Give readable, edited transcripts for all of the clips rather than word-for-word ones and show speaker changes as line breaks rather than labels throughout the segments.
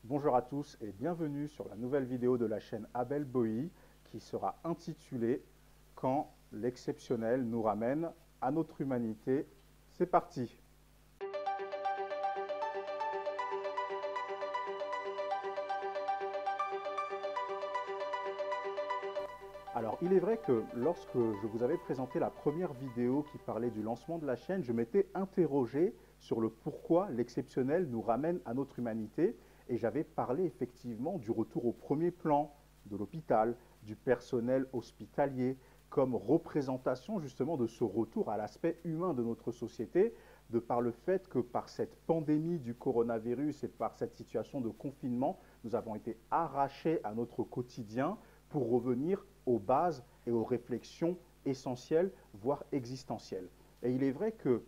Bonjour à tous et bienvenue sur la nouvelle vidéo de la chaîne Abel Boilly qui sera intitulée Quand l'exceptionnel nous ramène à notre humanité. C'est parti! Alors, il est vrai que lorsque je vous avais présenté la première vidéo qui parlait du lancement de la chaîne, je m'étais interrogé sur le pourquoi l'exceptionnel nous ramène à notre humanité et j'avais parlé effectivement du retour au premier plan de l'hôpital, du personnel hospitalier, comme représentation justement de ce retour à l'aspect humain de notre société, de par le fait que par cette pandémie du coronavirus et par cette situation de confinement, nous avons été arrachés à notre quotidien pour revenir aux bases et aux réflexions essentielles, voire existentielles. Et il est vrai que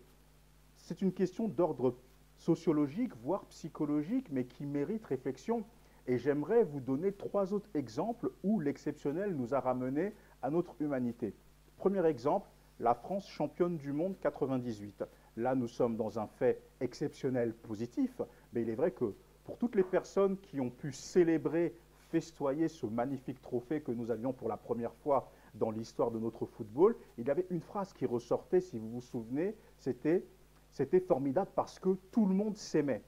c'est une question d'ordre sociologique, voire psychologique, mais qui mérite réflexion. Et j'aimerais vous donner 3 autres exemples où l'exceptionnel nous a ramenés à notre humanité. Premier exemple, la France championne du monde 98. Là, nous sommes dans un fait exceptionnel positif, mais il est vrai que pour toutes les personnes qui ont pu célébrer, festoyer ce magnifique trophée que nous avions pour la première fois dans l'histoire de notre football, il y avait une phrase qui ressortait, si vous vous souvenez, c'était formidable parce que tout le monde s'aimait.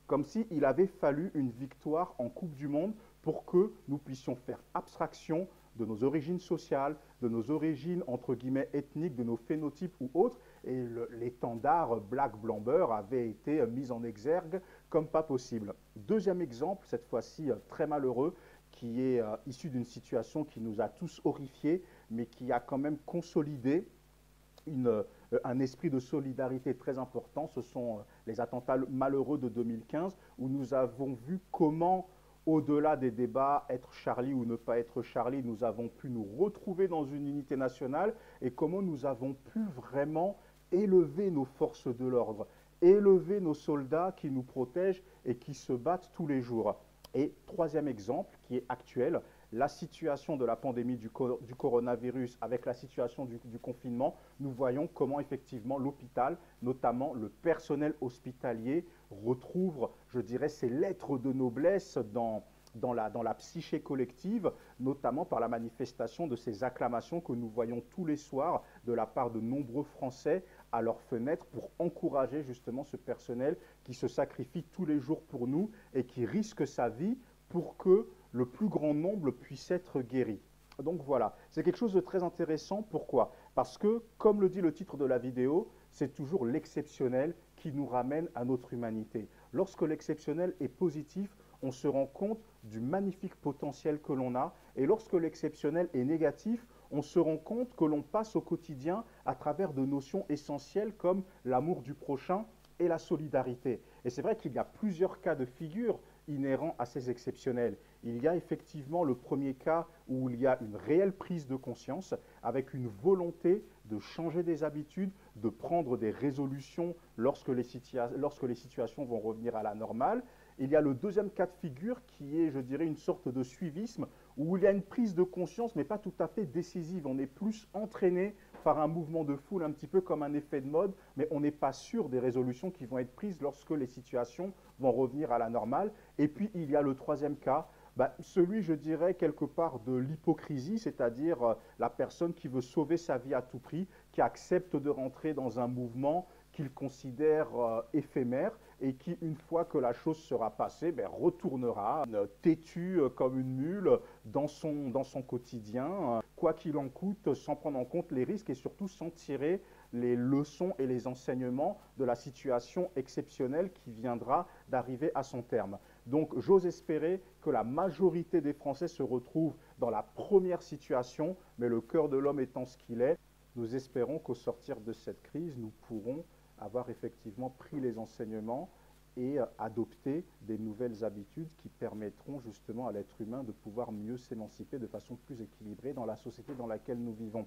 Comme s'il avait fallu une victoire en Coupe du Monde pour que nous puissions faire abstraction de nos origines sociales, de nos origines entre guillemets ethniques, de nos phénotypes ou autres, et l'étendard Black Blamber avait été mis en exergue comme pas possible. Deuxième exemple, cette fois-ci très malheureux, qui est issu d'une situation qui nous a tous horrifiés, mais qui a quand même consolidé un esprit de solidarité très important. Ce sont les attentats malheureux de 2015, où nous avons vu comment, au-delà des débats, être Charlie ou ne pas être Charlie, nous avons pu nous retrouver dans une unité nationale et comment nous avons pu vraiment élever nos forces de l'ordre, élever nos soldats qui nous protègent et qui se battent tous les jours. Et troisième exemple, qui est actuel, la situation de la pandémie du coronavirus avec la situation du confinement, nous voyons comment effectivement l'hôpital, notamment le personnel hospitalier, retrouve, je dirais, ses lettres de noblesse dans la psyché collective, notamment par la manifestation de ces acclamations que nous voyons tous les soirs de la part de nombreux Français à leurs fenêtres pour encourager justement ce personnel qui se sacrifie tous les jours pour nous et qui risque sa vie pour que le plus grand nombre puisse être guéri. Donc voilà, c'est quelque chose de très intéressant. Pourquoi? Parce que, comme le dit le titre de la vidéo, c'est toujours l'exceptionnel qui nous ramène à notre humanité. Lorsque l'exceptionnel est positif, on se rend compte du magnifique potentiel que l'on a. Et lorsque l'exceptionnel est négatif, on se rend compte que l'on passe au quotidien à travers de notions essentielles comme l'amour du prochain et la solidarité. Et c'est vrai qu'il y a plusieurs cas de figure inhérents à ces exceptionnels. Il y a effectivement le premier cas où il y a une réelle prise de conscience avec une volonté de changer des habitudes, de prendre des résolutions lorsque les situations vont revenir à la normale. Il y a le deuxième cas de figure qui est, je dirais, une sorte de suivisme où il y a une prise de conscience mais pas tout à fait décisive. On est plus entraîné par un mouvement de foule, un petit peu comme un effet de mode, mais on n'est pas sûr des résolutions qui vont être prises lorsque les situations vont revenir à la normale. Et puis, il y a le troisième cas, celui, je dirais, quelque part de l'hypocrisie, c'est-à-dire la personne qui veut sauver sa vie à tout prix, qui accepte de rentrer dans un mouvement qu'il considère éphémère et qui, une fois que la chose sera passée, retournera têtu comme une mule dans son quotidien, quoi qu'il en coûte, sans prendre en compte les risques et surtout sans tirer les leçons et les enseignements de la situation exceptionnelle qui viendra d'arriver à son terme. Donc j'ose espérer que la majorité des Français se retrouvent dans la première situation, mais le cœur de l'homme étant ce qu'il est, nous espérons qu'au sortir de cette crise, nous pourrons avoir effectivement pris les enseignements et adopter des nouvelles habitudes qui permettront justement à l'être humain de pouvoir mieux s'émanciper de façon plus équilibrée dans la société dans laquelle nous vivons.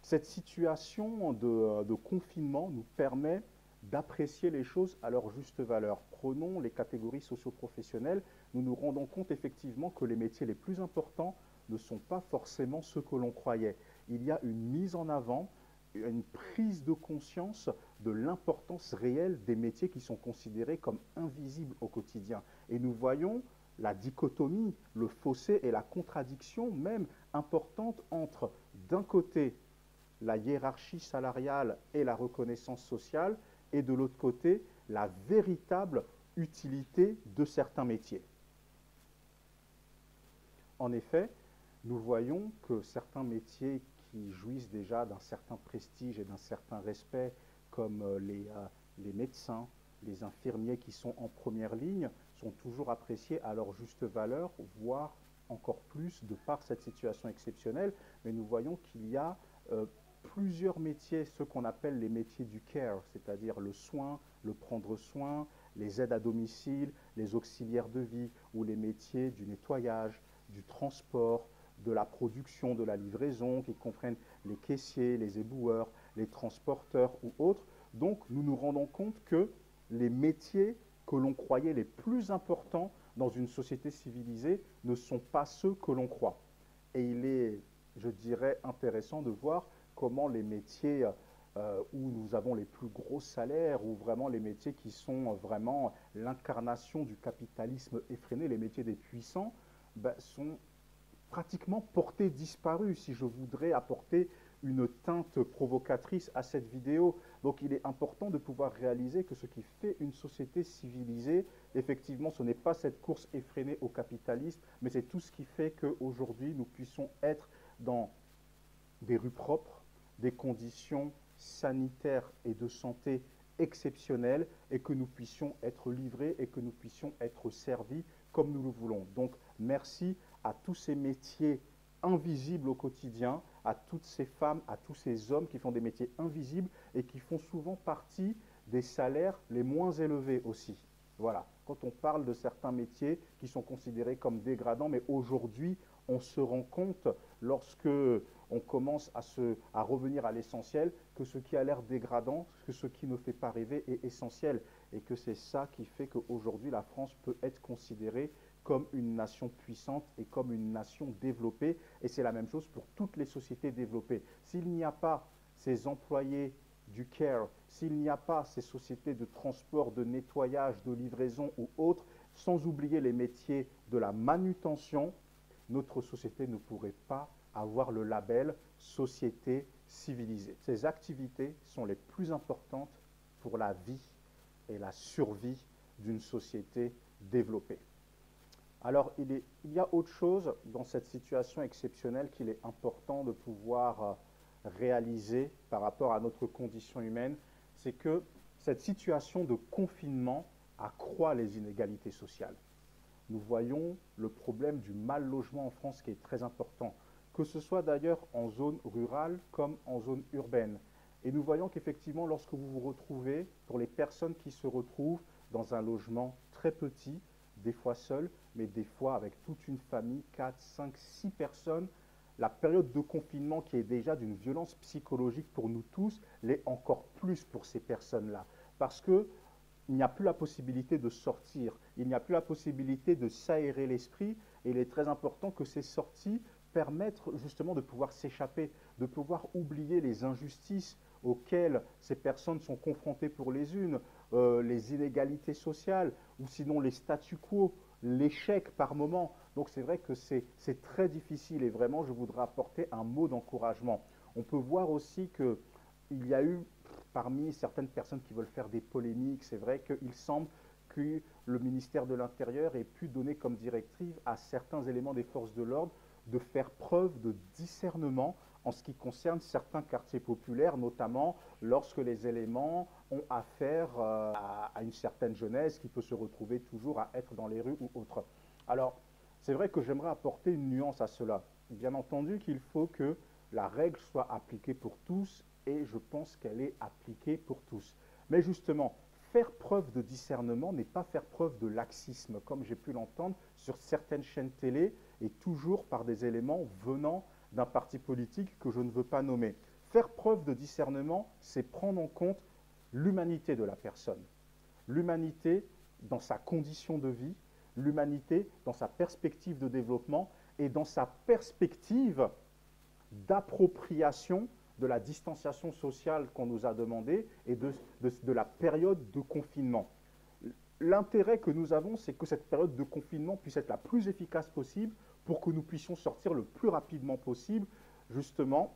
Cette situation de confinement nous permet d'apprécier les choses à leur juste valeur. Prenons les catégories socio-professionnelles, nous nous rendons compte effectivement que les métiers les plus importants ne sont pas forcément ceux que l'on croyait. Il y a une mise en avant, une prise de conscience de l'importance réelle des métiers qui sont considérés comme invisibles au quotidien. Et nous voyons la dichotomie, le fossé et la contradiction même importante entre, d'un côté, la hiérarchie salariale et la reconnaissance sociale, et de l'autre côté, la véritable utilité de certains métiers. En effet, nous voyons que certains métiers qui jouissent déjà d'un certain prestige et d'un certain respect, comme les médecins, les infirmiers qui sont en première ligne, sont toujours appréciés à leur juste valeur, voire encore plus de par cette situation exceptionnelle. Mais nous voyons qu'il y a plusieurs métiers, ceux qu'on appelle les métiers du care, c'est-à-dire le soin, le prendre soin, les aides à domicile, les auxiliaires de vie, ou les métiers du nettoyage, du transport, de la production, de la livraison, qui comprennent les caissiers, les éboueurs, les transporteurs ou autres. Donc nous nous rendons compte que les métiers que l'on croyait les plus importants dans une société civilisée ne sont pas ceux que l'on croit. Et il est, je dirais, intéressant de voir comment les métiers où nous avons les plus gros salaires, ou vraiment les métiers qui sont vraiment l'incarnation du capitalisme effréné, les métiers des puissants, sont pratiquement portés disparus, si je voudrais apporter une teinte provocatrice à cette vidéo. Donc il est important de pouvoir réaliser que ce qui fait une société civilisée, effectivement, ce n'est pas cette course effrénée au capitalisme, mais c'est tout ce qui fait qu'aujourd'hui, nous puissions être dans des rues propres, des conditions sanitaires et de santé exceptionnelles, et que nous puissions être livrés et que nous puissions être servis comme nous le voulons. Donc merci à tous ces métiers invisibles au quotidien, à toutes ces femmes, à tous ces hommes qui font des métiers invisibles et qui font souvent partie des salaires les moins élevés aussi. Voilà, quand on parle de certains métiers qui sont considérés comme dégradants, mais aujourd'hui, on se rend compte, lorsque on commence à revenir à l'essentiel, que ce qui a l'air dégradant, que ce qui ne fait pas rêver est essentiel, et que c'est ça qui fait qu'aujourd'hui, la France peut être considérée comme une nation puissante et comme une nation développée. Et c'est la même chose pour toutes les sociétés développées. S'il n'y a pas ces employés du care, s'il n'y a pas ces sociétés de transport, de nettoyage, de livraison ou autres, sans oublier les métiers de la manutention, notre société ne pourrait pas avoir le label société civilisée. Ces activités sont les plus importantes pour la vie et la survie d'une société développée. Alors, il y a autre chose dans cette situation exceptionnelle qu'il est important de pouvoir réaliser par rapport à notre condition humaine, c'est que cette situation de confinement accroît les inégalités sociales. Nous voyons le problème du mal logement en France qui est très important, que ce soit d'ailleurs en zone rurale comme en zone urbaine. Et nous voyons qu'effectivement, lorsque vous vous retrouvez, pour les personnes qui se retrouvent dans un logement très petit, des fois seul, mais des fois avec toute une famille, 4, 5, 6 personnes, la période de confinement qui est déjà d'une violence psychologique pour nous tous, l'est encore plus pour ces personnes-là. Parce qu'il n'y a plus la possibilité de sortir, il n'y a plus la possibilité de s'aérer l'esprit, et il est très important que ces sorties permettent justement de pouvoir s'échapper, de pouvoir oublier les injustices auxquelles ces personnes sont confrontées pour les unes, les inégalités sociales, ou sinon les statu quo, l'échec par moment. Donc c'est vrai que c'est très difficile, et vraiment je voudrais apporter un mot d'encouragement. On peut voir aussi qu'il y a eu parmi certaines personnes qui veulent faire des polémiques, c'est vrai qu'il semble que le ministère de l'Intérieur ait pu donner comme directive à certains éléments des forces de l'ordre de faire preuve de discernement en ce qui concerne certains quartiers populaires, notamment lorsque les éléments ont affaire à une certaine jeunesse qui peut se retrouver toujours à être dans les rues ou autres. Alors, c'est vrai que j'aimerais apporter une nuance à cela. Bien entendu qu'il faut que la règle soit appliquée pour tous, et je pense qu'elle est appliquée pour tous. Mais justement, faire preuve de discernement n'est pas faire preuve de laxisme, comme j'ai pu l'entendre sur certaines chaînes télé, et toujours par des éléments venant d'un parti politique que je ne veux pas nommer. Faire preuve de discernement, c'est prendre en compte l'humanité de la personne, l'humanité dans sa condition de vie, l'humanité dans sa perspective de développement et dans sa perspective d'appropriation de la distanciation sociale qu'on nous a demandé et de la période de confinement. L'intérêt que nous avons, c'est que cette période de confinement puisse être la plus efficace possible pour que nous puissions sortir le plus rapidement possible, justement,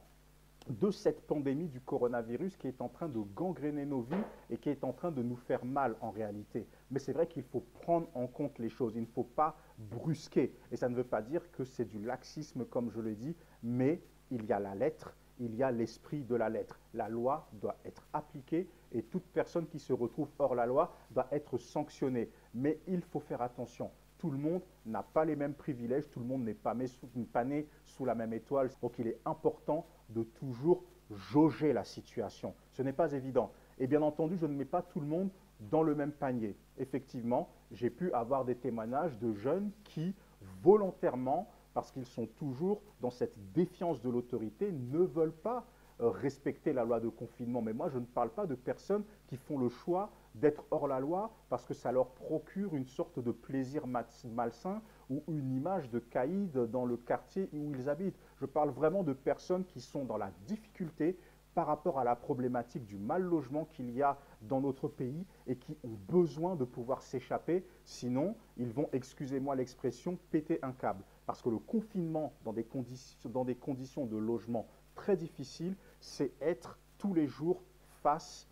de cette pandémie du coronavirus qui est en train de gangréner nos vies et qui est en train de nous faire mal en réalité. Mais c'est vrai qu'il faut prendre en compte les choses, il ne faut pas brusquer. Et ça ne veut pas dire que c'est du laxisme comme je l'ai dit, mais il y a la lettre, il y a l'esprit de la lettre. La loi doit être appliquée et toute personne qui se retrouve hors la loi doit être sanctionnée. Mais il faut faire attention. Tout le monde n'a pas les mêmes privilèges, tout le monde n'est pas né sous la même étoile. Donc il est important de toujours jauger la situation. Ce n'est pas évident. Et bien entendu, je ne mets pas tout le monde dans le même panier. Effectivement, j'ai pu avoir des témoignages de jeunes qui, volontairement, parce qu'ils sont toujours dans cette défiance de l'autorité, ne veulent pas respecter la loi de confinement. Mais moi, je ne parle pas de personnes qui font le choix d'être hors la loi parce que ça leur procure une sorte de plaisir malsain ou une image de caïd dans le quartier où ils habitent. Je parle vraiment de personnes qui sont dans la difficulté par rapport à la problématique du mal logement qu'il y a dans notre pays et qui ont besoin de pouvoir s'échapper, sinon ils vont, excusez-moi l'expression, péter un câble. Parce que le confinement dans des conditions de logement très difficiles, c'est être tous les jours face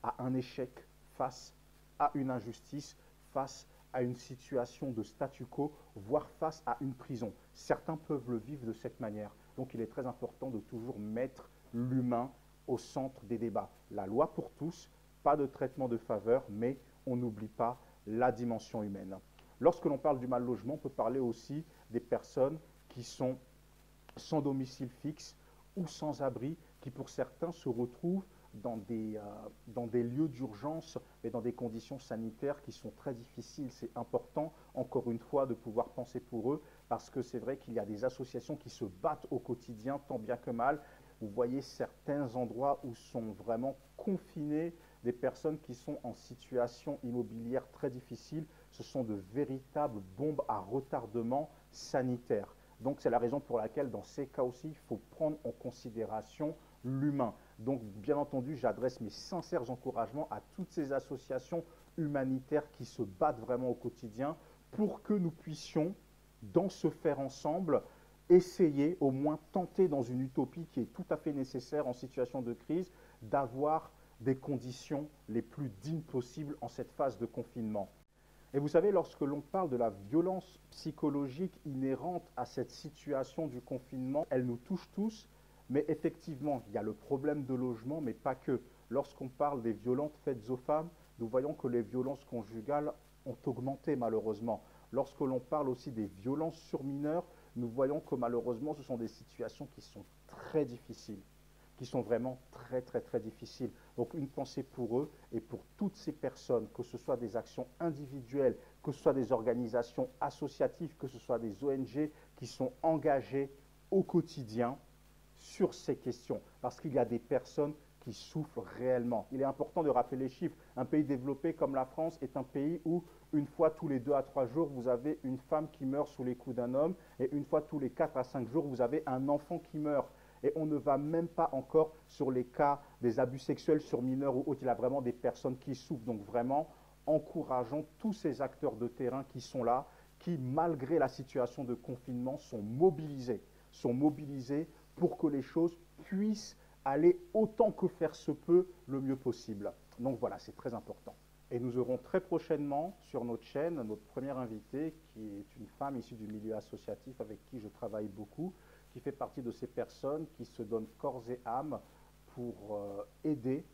à un échec, face à une injustice, face à une situation de statu quo, voire face à une prison. Certains peuvent le vivre de cette manière. Donc il est très important de toujours mettre l'humain au centre des débats. La loi pour tous, pas de traitement de faveur, mais on n'oublie pas la dimension humaine. Lorsque l'on parle du mal logement, on peut parler aussi des personnes qui sont sans domicile fixe ou sans abri, qui pour certains se retrouvent dans des lieux d'urgence, mais dans des conditions sanitaires qui sont très difficiles. C'est important, encore une fois, de pouvoir penser pour eux, parce que c'est vrai qu'il y a des associations qui se battent au quotidien, tant bien que mal. Vous voyez certains endroits où sont vraiment confinés des personnes qui sont en situation immobilière très difficile. Ce sont de véritables bombes à retardement sanitaire. Donc c'est la raison pour laquelle dans ces cas aussi, il faut prendre en considération l'humain. Donc bien entendu, j'adresse mes sincères encouragements à toutes ces associations humanitaires qui se battent vraiment au quotidien pour que nous puissions, dans ce faire ensemble, essayer, au moins tenter dans une utopie qui est tout à fait nécessaire en situation de crise, d'avoir des conditions les plus dignes possibles en cette phase de confinement. Et vous savez, lorsque l'on parle de la violence psychologique inhérente à cette situation du confinement, elle nous touche tous, mais effectivement, il y a le problème de logement, mais pas que. Lorsqu'on parle des violences faites aux femmes, nous voyons que les violences conjugales ont augmenté malheureusement. Lorsque l'on parle aussi des violences sur mineurs, nous voyons que malheureusement, ce sont des situations qui sont très difficiles, qui sont vraiment très, très, très difficiles. Donc une pensée pour eux et pour toutes ces personnes, que ce soit des actions individuelles, que ce soit des organisations associatives, que ce soit des ONG qui sont engagées au quotidien sur ces questions, parce qu'il y a des personnes qui souffrent réellement. Il est important de rappeler les chiffres. Un pays développé comme la France est un pays où une fois tous les 2 à 3 jours, vous avez une femme qui meurt sous les coups d'un homme, et une fois tous les 4 à 5 jours, vous avez un enfant qui meurt. Et on ne va même pas encore sur les cas des abus sexuels sur mineurs ou autres. Il y a vraiment des personnes qui souffrent. Donc vraiment, encourageons tous ces acteurs de terrain qui sont là, qui, malgré la situation de confinement, sont mobilisés pour que les choses puissent aller autant que faire se peut le mieux possible. Donc voilà, c'est très important. Et nous aurons très prochainement sur notre chaîne notre première invitée qui est une femme issue du milieu associatif avec qui je travaille beaucoup, qui fait partie de ces personnes qui se donnent corps et âme pour aider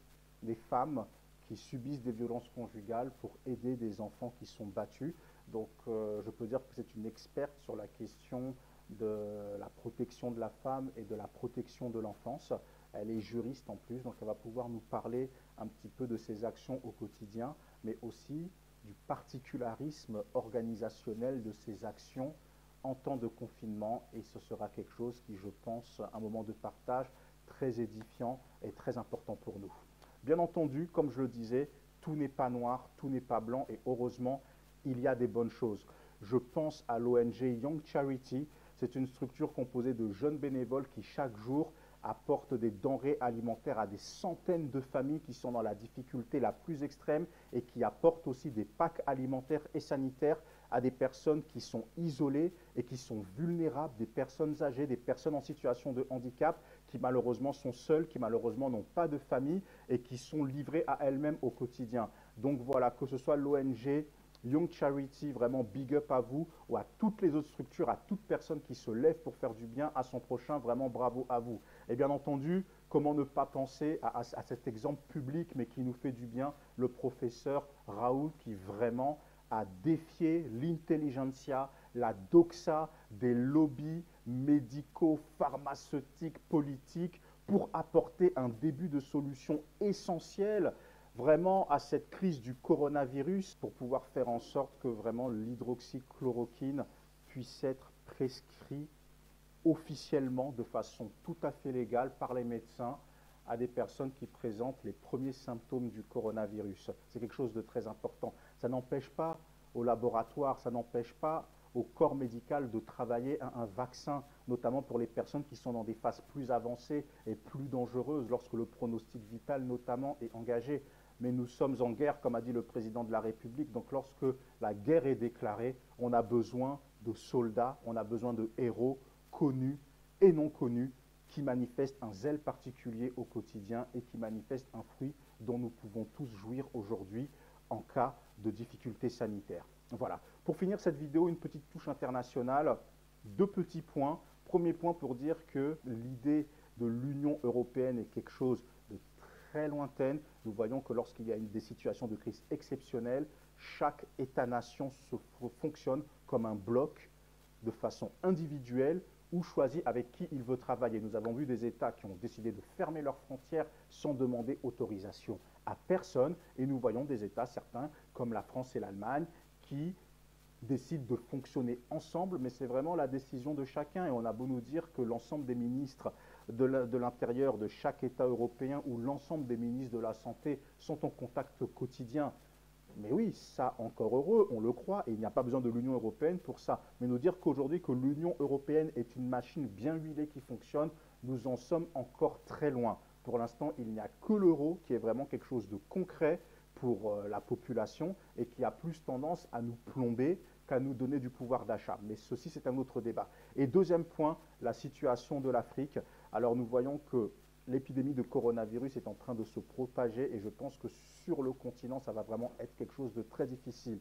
les femmes qui subissent des violences conjugales, pour aider des enfants qui sont battus. Donc je peux dire que c'est une experte sur la question de la protection de la femme et de la protection de l'enfance. Elle est juriste en plus, donc elle va pouvoir nous parler un petit peu de ses actions au quotidien, mais aussi du particularisme organisationnel de ses actions en temps de confinement. Et ce sera quelque chose qui, je pense, un moment de partage très édifiant et très important pour nous. Bien entendu, comme je le disais, tout n'est pas noir, tout n'est pas blanc, et heureusement, il y a des bonnes choses. Je pense à l'ONG Young Charity. C'est une structure composée de jeunes bénévoles qui, chaque jour, apporte des denrées alimentaires à des centaines de familles qui sont dans la difficulté la plus extrême et qui apporte aussi des packs alimentaires et sanitaires à des personnes qui sont isolées et qui sont vulnérables, des personnes âgées, des personnes en situation de handicap qui malheureusement sont seules, qui malheureusement n'ont pas de famille et qui sont livrées à elles-mêmes au quotidien. Donc voilà, que ce soit l'ONG Young Charity, vraiment big up à vous, ou à toutes les autres structures, à toute personne qui se lève pour faire du bien à son prochain, vraiment bravo à vous. Et bien entendu, comment ne pas penser à cet exemple public, mais qui nous fait du bien, le professeur Raoult, qui vraiment a défié l'intelligentsia, la doxa des lobbies médicaux, pharmaceutiques, politiques, pour apporter un début de solution essentielle vraiment à cette crise du coronavirus pour pouvoir faire en sorte que vraiment l'hydroxychloroquine puisse être prescrit officiellement de façon tout à fait légale par les médecins à des personnes qui présentent les premiers symptômes du coronavirus. C'est quelque chose de très important. Ça n'empêche pas au laboratoire, ça n'empêche pas au corps médical de travailler un vaccin, notamment pour les personnes qui sont dans des phases plus avancées et plus dangereuses, lorsque le pronostic vital notamment est engagé. Mais nous sommes en guerre, comme a dit le président de la République. Donc lorsque la guerre est déclarée, on a besoin de soldats, on a besoin de héros connus et non connus qui manifestent un zèle particulier au quotidien et qui manifestent un fruit dont nous pouvons tous jouir aujourd'hui en cas de difficultés sanitaires. Voilà. Pour finir cette vidéo, une petite touche internationale, deux petits points. Premier point pour dire que l'idée de l'Union européenne est quelque chose de très lointaine. Nous voyons que lorsqu'il y a des situations de crise exceptionnelles, chaque État-nation fonctionne comme un bloc de façon individuelle ou choisit avec qui il veut travailler. Nous avons vu des États qui ont décidé de fermer leurs frontières sans demander autorisation à personne. Et nous voyons des États, certains, comme la France et l'Allemagne, qui décident de fonctionner ensemble, mais c'est vraiment la décision de chacun. Et on a beau nous dire que l'ensemble des ministres de l'Intérieur de chaque État européen ou l'ensemble des ministres de la Santé sont en contact quotidien. Mais oui, ça encore heureux, on le croit, et il n'y a pas besoin de l'Union européenne pour ça. Mais nous dire qu'aujourd'hui que l'Union européenne est une machine bien huilée qui fonctionne, nous en sommes encore très loin. Pour l'instant, il n'y a que l'euro qui est vraiment quelque chose de concret pour la population et qui a plus tendance à nous plomber qu'à nous donner du pouvoir d'achat. Mais ceci, c'est un autre débat. Et deuxième point, la situation de l'Afrique. Alors nous voyons que l'épidémie de coronavirus est en train de se propager et je pense que sur le continent, ça va vraiment être quelque chose de très difficile.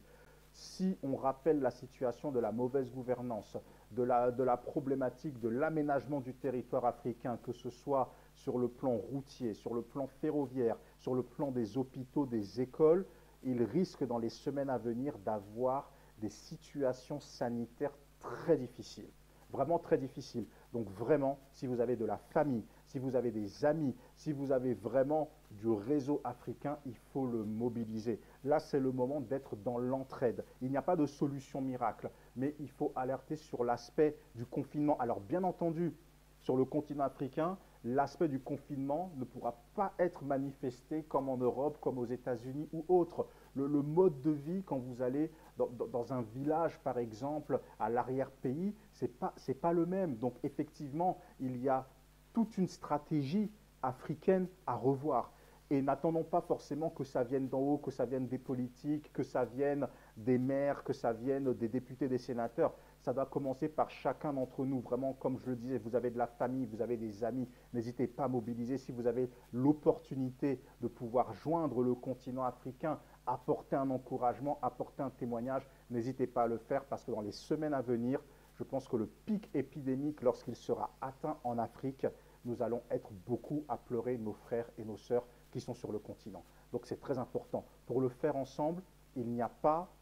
Si on rappelle la situation de la mauvaise gouvernance, de la problématique de l'aménagement du territoire africain, que ce soit sur le plan routier, sur le plan ferroviaire, sur le plan des hôpitaux, des écoles, il risque dans les semaines à venir d'avoir des situations sanitaires très difficiles. Vraiment très difficiles. Donc vraiment, si vous avez de la famille, si vous avez des amis, si vous avez vraiment du réseau africain, il faut le mobiliser. Là, c'est le moment d'être dans l'entraide. Il n'y a pas de solution miracle, mais il faut alerter sur l'aspect du confinement. Alors bien entendu, sur le continent africain, l'aspect du confinement ne pourra pas être manifesté comme en Europe, comme aux États-Unis ou autres. Le mode de vie, quand vous allez dans un village, par exemple, à l'arrière-pays, ce n'est pas le même. Donc effectivement, il y a toute une stratégie africaine à revoir. Et n'attendons pas forcément que ça vienne d'en haut, que ça vienne des politiques, que ça vienne des maires, que ça vienne des députés, des sénateurs. Ça doit commencer par chacun d'entre nous. Vraiment, comme je le disais, vous avez de la famille, vous avez des amis. N'hésitez pas à mobiliser si vous avez l'opportunité de pouvoir joindre le continent africain, apporter un encouragement, apporter un témoignage. N'hésitez pas à le faire parce que dans les semaines à venir, je pense que le pic épidémique, lorsqu'il sera atteint en Afrique, nous allons être beaucoup à pleurer nos frères et nos sœurs qui sont sur le continent. Donc c'est très important. Pour le faire ensemble, il n'y a pas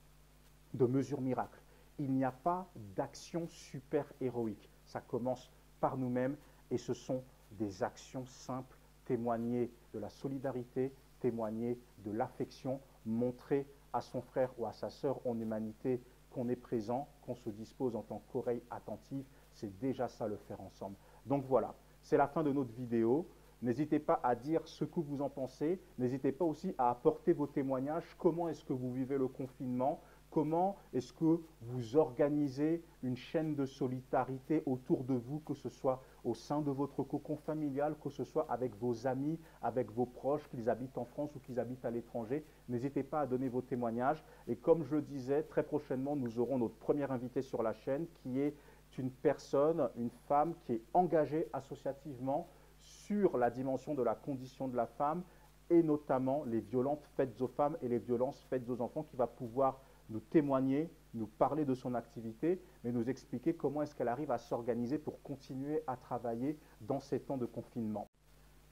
de mesure miracle. Il n'y a pas d'action super héroïque. Ça commence par nous-mêmes et ce sont des actions simples, témoigner de la solidarité, témoigner de l'affection, montrer à son frère ou à sa sœur en humanité qu'on est présent, qu'on se dispose en tant qu'oreille attentive. C'est déjà ça le faire ensemble. Donc voilà, c'est la fin de notre vidéo. N'hésitez pas à dire ce que vous en pensez. N'hésitez pas aussi à apporter vos témoignages. Comment est-ce que vous vivez le confinement? Comment est-ce que vous organisez une chaîne de solidarité autour de vous, que ce soit au sein de votre cocon familial, que ce soit avec vos amis, avec vos proches, qu'ils habitent en France ou qu'ils habitent à l'étranger? N'hésitez pas à donner vos témoignages. Et comme je le disais, très prochainement, nous aurons notre premier invité sur la chaîne qui est une personne, une femme qui est engagée associativement sur la dimension de la condition de la femme et notamment les violences faites aux femmes et les violences faites aux enfants, qui va pouvoir nous témoigner, nous parler de son activité, mais nous expliquer comment est-ce qu'elle arrive à s'organiser pour continuer à travailler dans ces temps de confinement.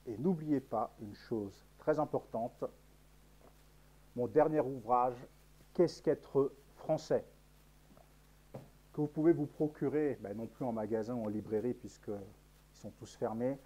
Et n'oubliez pas une chose très importante, mon dernier ouvrage, Qu'est-ce qu'être français? Que vous pouvez vous procurer, non plus en magasin ou en librairie puisqu'ils sont tous fermés,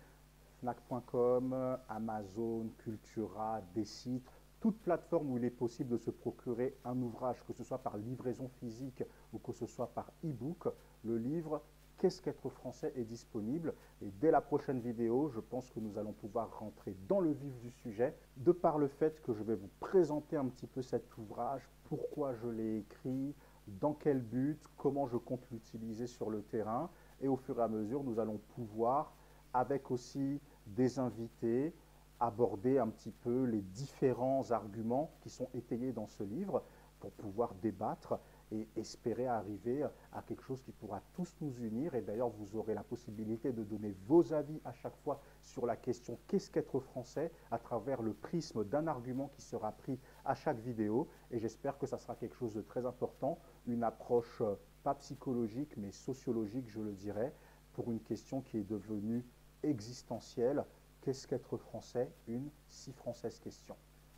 Fnac.com, Amazon, Cultura, des sites, toute plateforme où il est possible de se procurer un ouvrage, que ce soit par livraison physique ou que ce soit par e-book. Le livre Qu'est-ce qu'être français est disponible, et dès la prochaine vidéo, je pense que nous allons pouvoir rentrer dans le vif du sujet, de par le fait que je vais vous présenter un petit peu cet ouvrage, pourquoi je l'ai écrit, dans quel but, comment je compte l'utiliser sur le terrain, et au fur et à mesure, nous allons pouvoir, avec aussi des invités, aborder un petit peu les différents arguments qui sont étayés dans ce livre pour pouvoir débattre et espérer arriver à quelque chose qui pourra tous nous unir. Et d'ailleurs, vous aurez la possibilité de donner vos avis à chaque fois sur la question qu'est-ce qu'être français, à travers le prisme d'un argument qui sera pris à chaque vidéo. Et j'espère que ça sera quelque chose de très important, une approche pas psychologique mais sociologique, je le dirais, pour une question qui est devenue existentielle. Qu'est-ce qu'être français? Une si française question.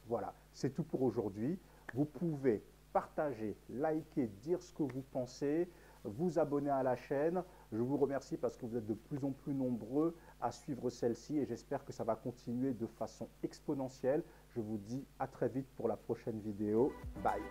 Voilà, c'est tout pour aujourd'hui. Vous pouvez partager, liker, dire ce que vous pensez, vous abonner à la chaîne. Je vous remercie parce que vous êtes de plus en plus nombreux à suivre celle-ci et j'espère que ça va continuer de façon exponentielle. Je vous dis à très vite pour la prochaine vidéo. Bye.